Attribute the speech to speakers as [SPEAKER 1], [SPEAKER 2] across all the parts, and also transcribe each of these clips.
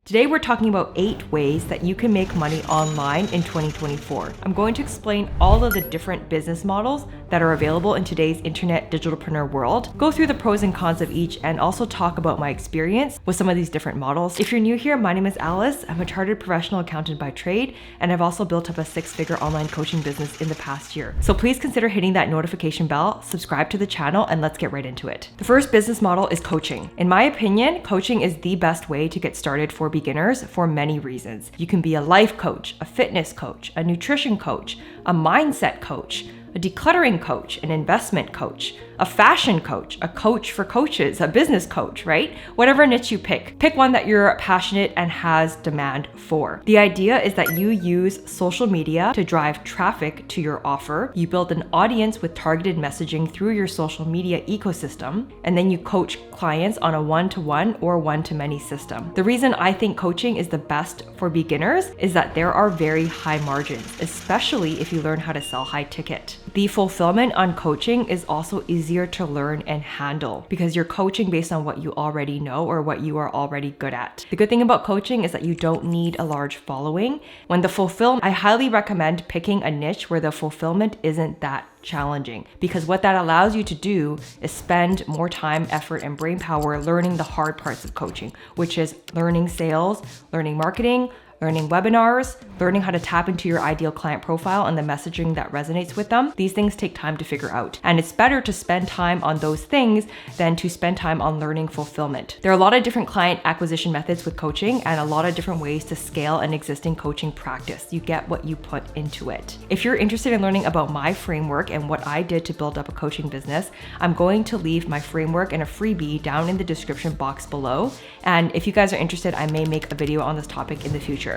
[SPEAKER 1] Today we're talking about 8 ways that you can make money online in 2024. I'm going to explain all of the different business models that are available in today's internet digitalpreneur world, go through the pros and cons of each, and also talk about my experience with some of these different models. If you're new here, my name is Alice. I'm a chartered professional accountant by trade, and I've also built up a 6-figure online coaching business in the past year. So please consider hitting that notification bell, subscribe to the channel, and let's get right into it. The first business model is coaching. In my opinion, coaching is the best way to get started for beginners for many reasons. You can be a life coach, a fitness coach, a nutrition coach, a mindset coach, a decluttering coach, an investment coach, a fashion coach, a coach for coaches, a business coach, right? Whatever niche you pick. Pick one that you're passionate and has demand for. The idea is that you use social media to drive traffic to your offer. You build an audience with targeted messaging through your social media ecosystem, and then you coach clients on a one-to-one or one-to-many system. The reason I think coaching is the best for beginners is that there are very high margins, especially if you learn how to sell high ticket. The fulfillment on coaching is also easier to learn and handle because you're coaching based on what you already know or what you are already good at. The good thing about coaching is that you don't need a large following. When the fulfillment, I highly recommend picking a niche where the fulfillment isn't that challenging, because what that allows you to do is spend more time, effort, and brain power learning the hard parts of coaching, which is learning sales, learning marketing, learning webinars, learning how to tap into your ideal client profile and the messaging that resonates with them. These things take time to figure out. And it's better to spend time on those things than to spend time on learning fulfillment. There are a lot of different client acquisition methods with coaching and a lot of different ways to scale an existing coaching practice. You get what you put into it. If you're interested in learning about my framework and what I did to build up a coaching business, I'm going to leave my framework and a freebie down in the description box below. And if you guys are interested, I may make a video on this topic in the future.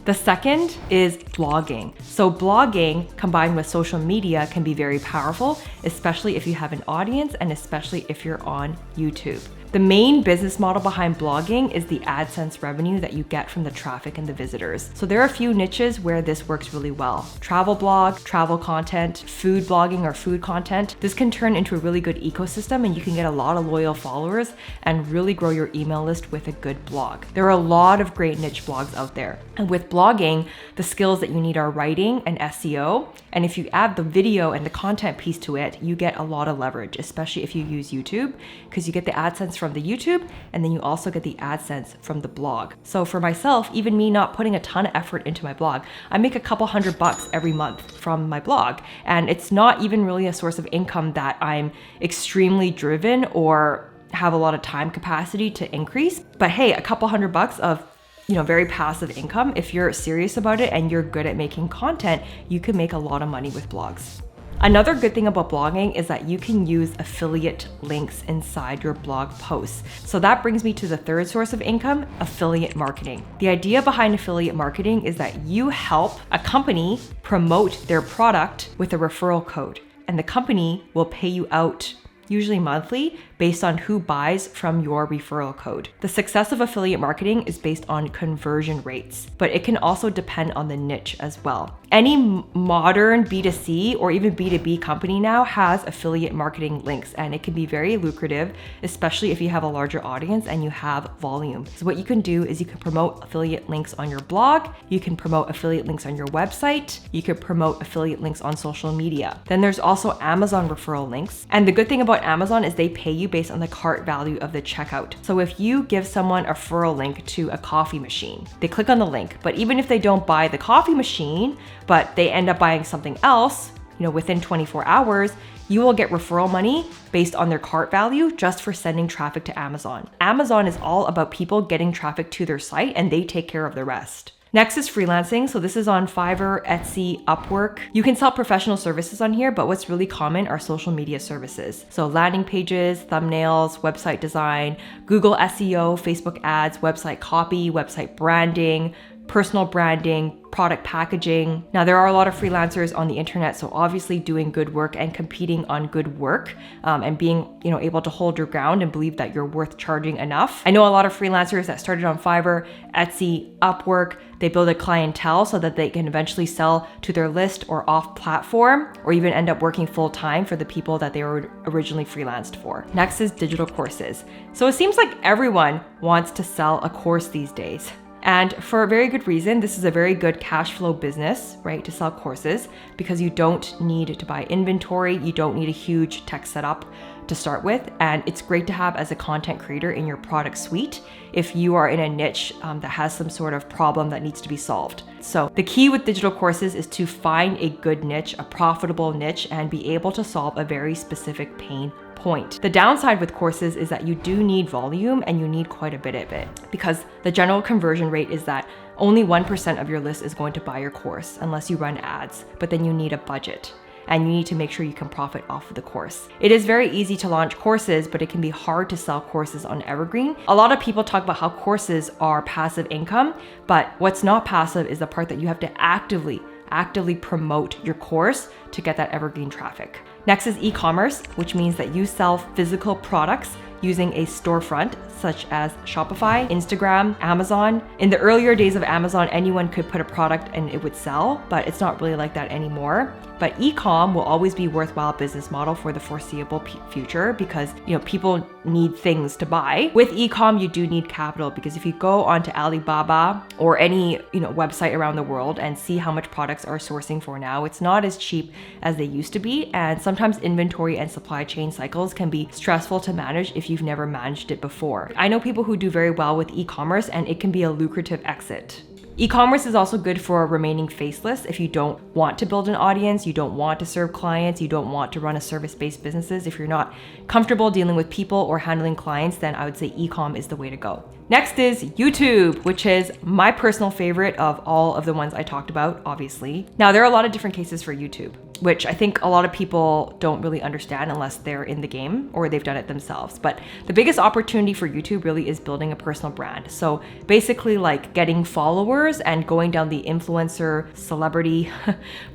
[SPEAKER 1] The second is blogging. So blogging combined with social media can be very powerful, especially if you have an audience and especially if you're on YouTube. The main business model behind blogging is the AdSense revenue that you get from the traffic and the visitors. So there are a few niches where this works really well. Travel blog, travel content, food blogging or food content. This can turn into a really good ecosystem and you can get a lot of loyal followers and really grow your email list with a good blog. There are a lot of great niche blogs out there. And with blogging, the skills that you need are writing and SEO. And if you add the video and the content piece to it, you get a lot of leverage, especially if you use YouTube, because you get the AdSense from the YouTube, and then you also get the AdSense from the blog. So for myself, even me not putting a ton of effort into my blog, I make a couple $100 every month from my blog. And it's not even really a source of income that I'm extremely driven or have a lot of time capacity to increase. But hey, a couple $100 of very passive income. If you're serious about it and you're good at making content, you can make a lot of money with blogs. Another good thing about blogging is that you can use affiliate links inside your blog posts. So that brings me to the third source of income, affiliate marketing. The idea behind affiliate marketing is that you help a company promote their product with a referral code, and the company will pay you out usually monthly, based on who buys from your referral code. The success of affiliate marketing is based on conversion rates, but it can also depend on the niche as well. Any modern B2C or even B2B company now has affiliate marketing links, and it can be very lucrative, especially if you have a larger audience and you have volume. So what you can do is you can promote affiliate links on your blog, you can promote affiliate links on your website, you can promote affiliate links on social media. Then there's also Amazon referral links. And the good thing about Amazon is they pay you based on the cart value of the checkout. So if you give someone a referral link to a coffee machine, they click on the link, but even if they don't buy the coffee machine, but they end up buying something else, within 24 hours, you will get referral money based on their cart value just for sending traffic to Amazon. Amazon is all about people getting traffic to their site and they take care of the rest. Next is freelancing. So this is on Fiverr, Etsy, Upwork. You can sell professional services on here, but what's really common are social media services. So landing pages, thumbnails, website design, Google SEO, Facebook ads, website copy, website branding, personal branding, product packaging. Now, there are a lot of freelancers on the internet, so obviously doing good work and competing on good work, and being, able to hold your ground and believe that you're worth charging enough. I know a lot of freelancers that started on Fiverr, Etsy, Upwork. They build a clientele so that they can eventually sell to their list or off platform, or even end up working full time for the people that they were originally freelanced for. Next is digital courses. So it seems like everyone wants to sell a course these days. And for a very good reason. This is a very good cash flow business, right, to sell courses, because you don't need to buy inventory, you don't need a huge tech setup to start with, and it's great to have as a content creator in your product suite if you are in a niche that has some sort of problem that needs to be solved. So the key with digital courses is to find a good niche, a profitable niche, and be able to solve a very specific pain point. The downside with courses is that you do need volume, and you need quite a bit of it, because the general conversion rate is that only 1% of your list is going to buy your course unless you run ads, but then you need a budget and you need to make sure you can profit off of the course. It is very easy to launch courses, but it can be hard to sell courses on Evergreen. A lot of people talk about how courses are passive income, but what's not passive is the part that you have to actively promote your course to get that Evergreen traffic. Next is e-commerce, which means that you sell physical products using a storefront such as Shopify, Instagram, Amazon. In the earlier days of Amazon, anyone could put a product and it would sell, but it's not really like that anymore. But e-com will always be a worthwhile business model for the foreseeable future, because people need things to buy. With e-com, you do need capital, because if you go onto Alibaba or any website around the world and see how much products are sourcing for now, it's not as cheap as they used to be, and sometimes inventory and supply chain cycles can be stressful to manage if you've never managed it before. I know people who do very well with e-commerce, and it can be a lucrative exit. E-commerce is also good for remaining faceless. If you don't want to build an audience, you don't want to serve clients, you don't want to run a service-based businesses, if you're not comfortable dealing with people or handling clients, then I would say e-com is the way to go. Next is YouTube, which is my personal favorite of all of the ones I talked about, obviously. Now, there are a lot of different cases for YouTube, which I think a lot of people don't really understand unless they're in the game or they've done it themselves. But the biggest opportunity for YouTube really is building a personal brand. So basically like getting followers and going down the influencer, celebrity,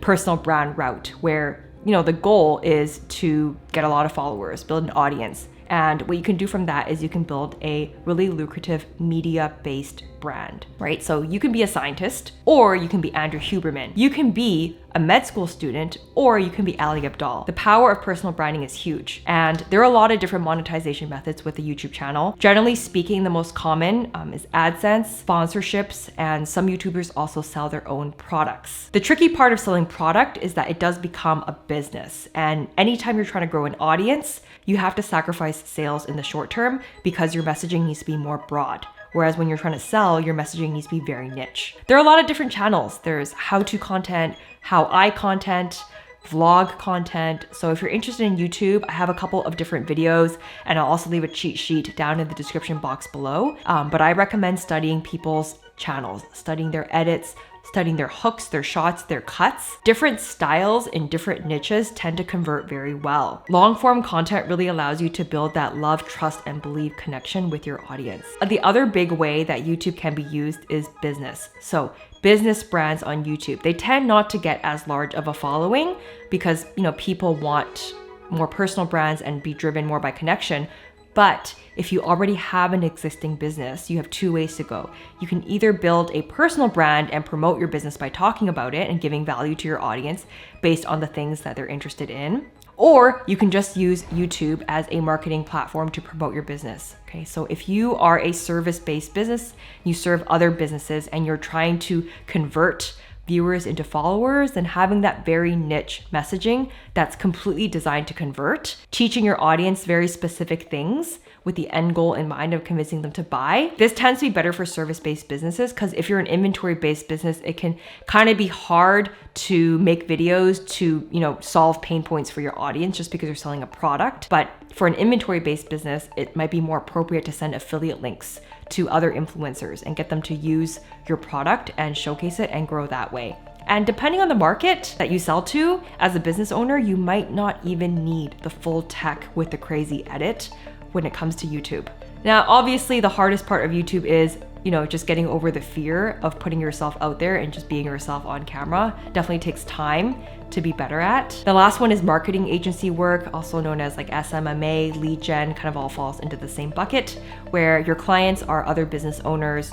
[SPEAKER 1] personal brand route, where the goal is to get a lot of followers, build an audience. And what you can do from that is you can build a really lucrative media-based brand, right? So you can be a scientist, or you can be Andrew Huberman. You can be a med school student, or you can be Ali Abdaal. The power of personal branding is huge. And there are a lot of different monetization methods with the YouTube channel. Generally speaking, the most common is AdSense, sponsorships, and some YouTubers also sell their own products. The tricky part of selling product is that it does become a business. And anytime you're trying to grow an audience, you have to sacrifice sales in the short term, because your messaging needs to be more broad. Whereas when you're trying to sell, your messaging needs to be very niche. There are a lot of different channels. There's how-to content, how-I content, vlog content. So if you're interested in YouTube, I have a couple of different videos, and I'll also leave a cheat sheet down in the description box below. But I recommend studying people's channels, studying their edits, studying their hooks, their shots, their cuts. Different styles in different niches tend to convert very well. Long form content really allows you to build that love, trust, and believe connection with your audience. The other big way that YouTube can be used is business. So business brands on YouTube, they tend not to get as large of a following because, people want more personal brands and be driven more by connection. But if you already have an existing business, you have two ways to go. You can either build a personal brand and promote your business by talking about it and giving value to your audience based on the things that they're interested in, or you can just use YouTube as a marketing platform to promote your business. Okay, so if you are a service-based business, you serve other businesses, and you're trying to convert viewers into followers, then having that very niche messaging that's completely designed to convert, teaching your audience very specific things with the end goal in mind of convincing them to buy. This tends to be better for service-based businesses, because if you're an inventory-based business, it can kind of be hard to make videos to, solve pain points for your audience just because you're selling a product. But for an inventory-based business, it might be more appropriate to send affiliate links to other influencers and get them to use your product and showcase it and grow that way. And depending on the market that you sell to, as a business owner, you might not even need the full tech with the crazy edit when it comes to YouTube. Now, obviously, the hardest part of YouTube is just getting over the fear of putting yourself out there and just being yourself on camera. Definitely takes time to be better at. The last one is marketing agency work, also known as like SMMA, lead gen, kind of all falls into the same bucket, where your clients are other business owners,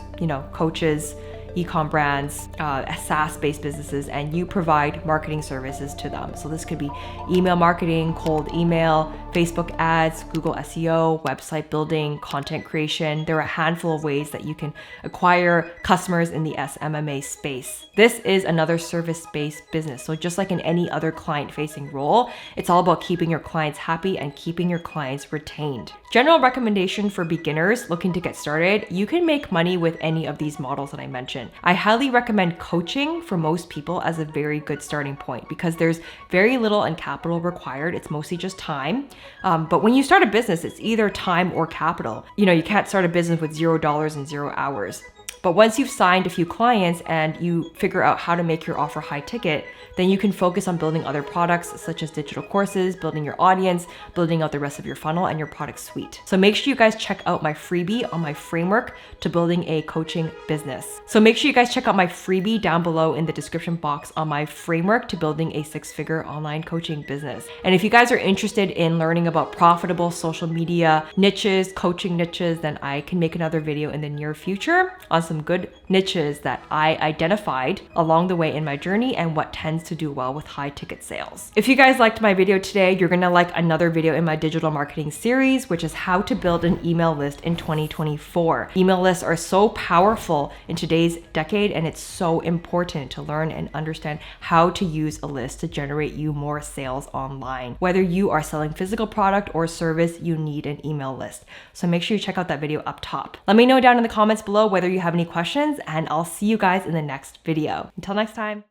[SPEAKER 1] coaches, e-com brands, SaaS-based businesses, and you provide marketing services to them. So this could be email marketing, cold email, Facebook ads, Google SEO, website building, content creation. There are a handful of ways that you can acquire customers in the SMMA space. This is another service-based business. So just like in any other client-facing role, it's all about keeping your clients happy and keeping your clients retained. General recommendation for beginners looking to get started, you can make money with any of these models that I mentioned. I highly recommend coaching for most people as a very good starting point because there's very little in capital required. It's mostly just time. But when you start a business, it's either time or capital. You can't start a business with $0 and 0 hours. But once you've signed a few clients and you figure out how to make your offer high ticket, then you can focus on building other products such as digital courses, building your audience, building out the rest of your funnel and your product suite. So make sure you guys check out my freebie on my framework to building a coaching business. So make sure you guys check out my freebie down below in the description box on my framework to building a 6-figure online coaching business. And if you guys are interested in learning about profitable social media niches, coaching niches, then I can make another video in the near future on some good niches that I identified along the way in my journey and what tends to do well with high ticket sales. If you guys liked my video today, you're gonna like another video in my digital marketing series, which is how to build an email list in 2024. Email lists are so powerful in today's decade, and it's so important to learn and understand how to use a list to generate you more sales online. Whether you are selling physical product or service, you need an email list. So make sure you check out that video up top. Let me know down in the comments below whether you have any questions, and I'll see you guys in the next video. Until next time.